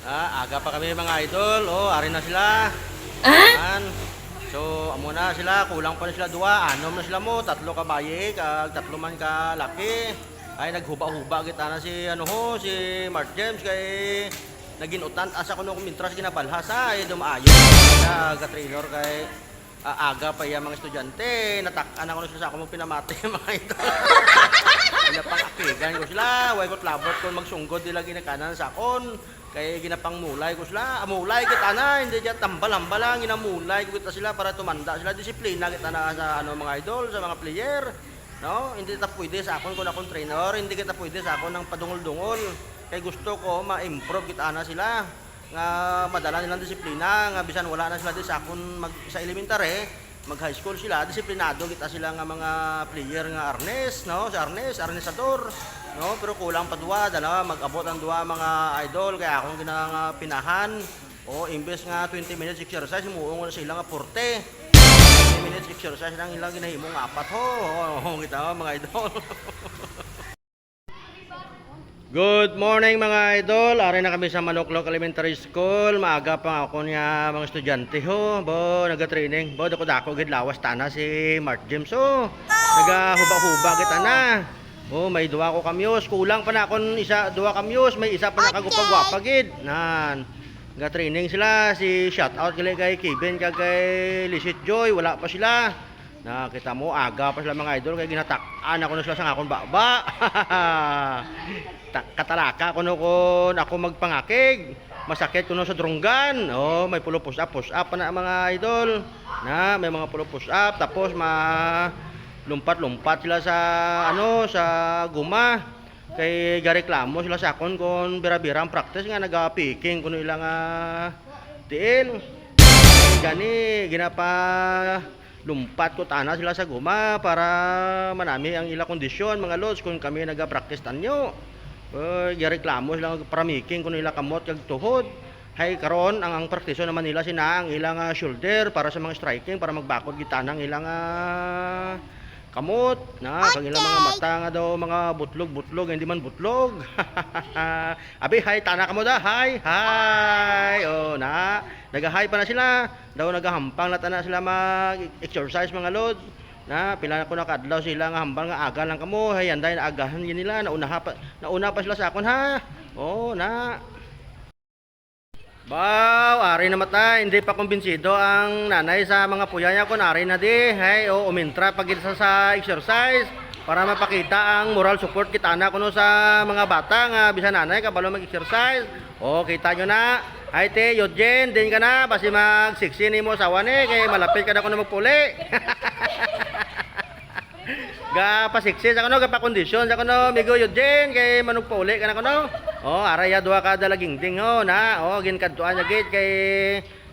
Aga pa kami mga idol. Ari na sila. Yan. So, amo na sila. Kulang pa na sila dua. Anom na sila mo. Tatlo ka bayi. Tatlo man ka laki. Ay, naghuba-huba kita na si Mark James. Kay naginutan. Asa ko nung kumintras ginapalhas. Ay, dumaayon. Nag-trainer kay aga pa yung mga estudyante. Natakan ako na sila sa ako mong pinamati mga idol. Ginapang akigan ko sila. Huwag ko labot kung magsunggod nila ginakanan sa akon. Kaya ginapang mulay ko sila. Mulay kita na. Hindi dyan tambal-hambal lang. Ginamulay ko kita sila para tumanda sila. Disiplina kita na sa mga idol, sa mga player. No? Hindi kita pwede sa akon kung akong trainer. Hindi kita pwede sa akon ng padungol-dungol. Kaya gusto ko ma-improve kita na sila. Nga madala nilang disiplina. Nga bisan wala na sila di sa akon sa elementary. Mag-high school sila, disiplinado kita sila nga mga player nga Arnes, no? Sa Arnesador, no? Pero kulang pa dalawa, mag-abot ang dua mga idol, kaya akong pinahan. Imbes nga 20 minutes exercise, muong na sila nga 40. 20 minutes exercise lang ilang ginahimong apat kita mga idol. Good morning mga idol. Ari na kami sa Manuklok Elementary School. Maaga pa ako niya mga estudyante naga-training. Dako gid lawas tana si Mark James naga-huba-huba kita na. May duwa ko kamyos. Kulang pa na akon duwa kamyos. May isa pa nakagupag-gwapa gid. Naga-training sila si shout out kay Kevin kay Lisit Joy. Wala pa sila. Nakita mo aga pa sila mga idol kay ginatakan ako na sila sa akon baba. Katalaka kuno kon ako magpangakig. Masakit kuno sa drunggan. May pulo push up pa na mga idol. May mga pulo push up tapos lumpat-lumpat sila sa guma. Kay gareklamo sila sa akon kon bira-bira ang practice nga naga-picking kuno ilang tiil. Gani ginapa lumpat ko tana sila sa guma para manami ang ila kondisyon mga lods kung kami naga-practice tanyo. Reklamo sila para making kung ila kamot kag tuhod. Hay karon ang praktiso naman nila sina ang ilang shoulder para sa mga striking para magbakod kita ng ilang kamot kag ilang mga mata nga daw mga butlog hindi man butlog. Abi hay tana kamo da hay nagahay pa na sila daw nagahampang na tana sila mag-exercise mga lods. Pila na ko nakadlaw sila nga hambal nga aga lang kamo hay anday na agahan yun nila nauna pa sila sa akon ari na mata hindi pa kumbinsido ang nanay sa mga puya niya kun ari na di umintra pag sa exercise para mapakita ang moral support kita na kuno sa mga bata nga bisan nanay kabalo mag-exercise. Kita nyo na ay te Eugene din ka na basi mag-16 mo sawa ni kay malapit ka na kuno magpuli. Pasiksis ako ga pa-kondisyon ako migo Eugene kay manugpauli ka na kuno. Araya duha ka dalaging ding ginkadtuan na gid kay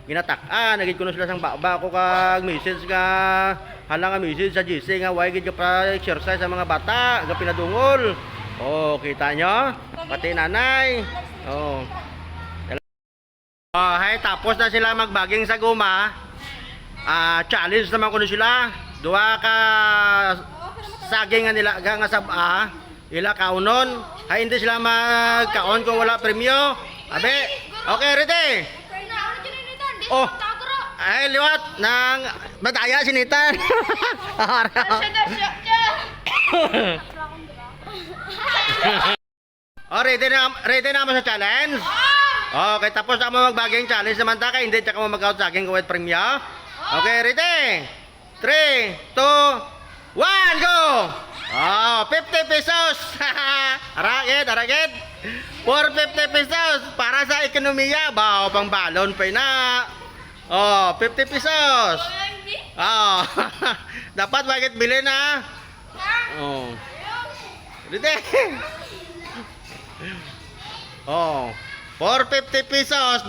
ginatakan nagid kuno sila sang baba ko kag message ka halang nga message sa GC nga why gid ka pa exercise sa mga bata ga pinadungol. Kita nyo pati nanay. Hay tapos na sila magbaging sa guma. Challenge naman kuno sila. Duha ka saging nga nila nga saba ila kaunon hay hindi sila magkaon kung wala premyo. Okay ready ay liwat ng madaya sinitan. Ready na mo sa challenge. Okay tapos na mo magbaging challenge naman ta kay hindi tsaka mo mag-out saging kung wala premyo. Okay ready 3, 2, 1, go! 50 pesos! Aragid! For 50 pesos para sa ekonomiya. Pang balon pa na. 50 pesos. Dapat bakit bilhin na? Ready? For 50 pesos.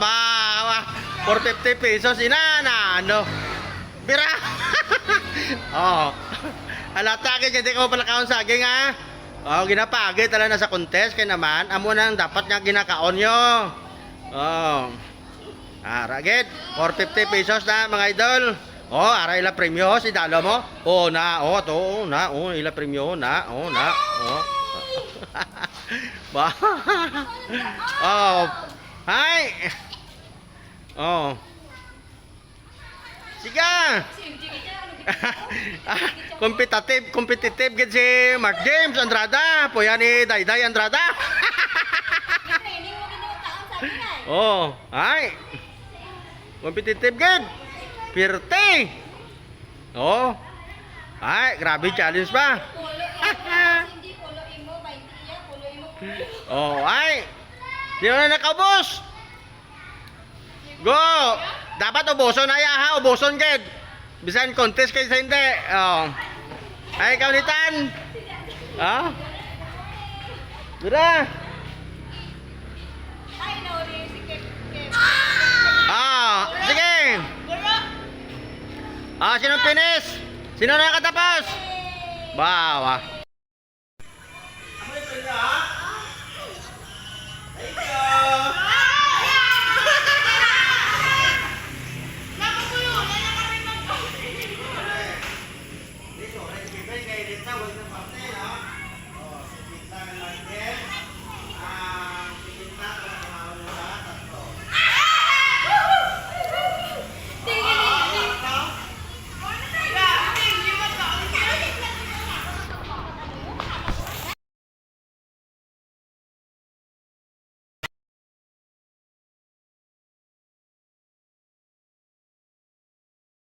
For 50 pesos inana. Bira. Halata kay hindi ko pala kaon saging ginapagit tala na sa contest kay naman amo nang dapat nga ginakaon nyo. Ragid 450 pesos na mga idol. Ara ila premyo si dalo mo. Ila premyo Ay! Oh. Sige! Competitive gid si Mark James Andrada. Po yan ni Dayday Andrada. Oh, ay. Competitive gid. Pirte. Oh. Ay, grabe challenge pa. Oh, ay. Di na nakaubos. Go. Dapat ubuson na ha, ubuson gid. Bisan contest kay sa hindi. Oh. Ay, kaunitan. Ah? Dura. Ah, sige. Ah, sino finish? Sino nakatapos? Bawa. Dito,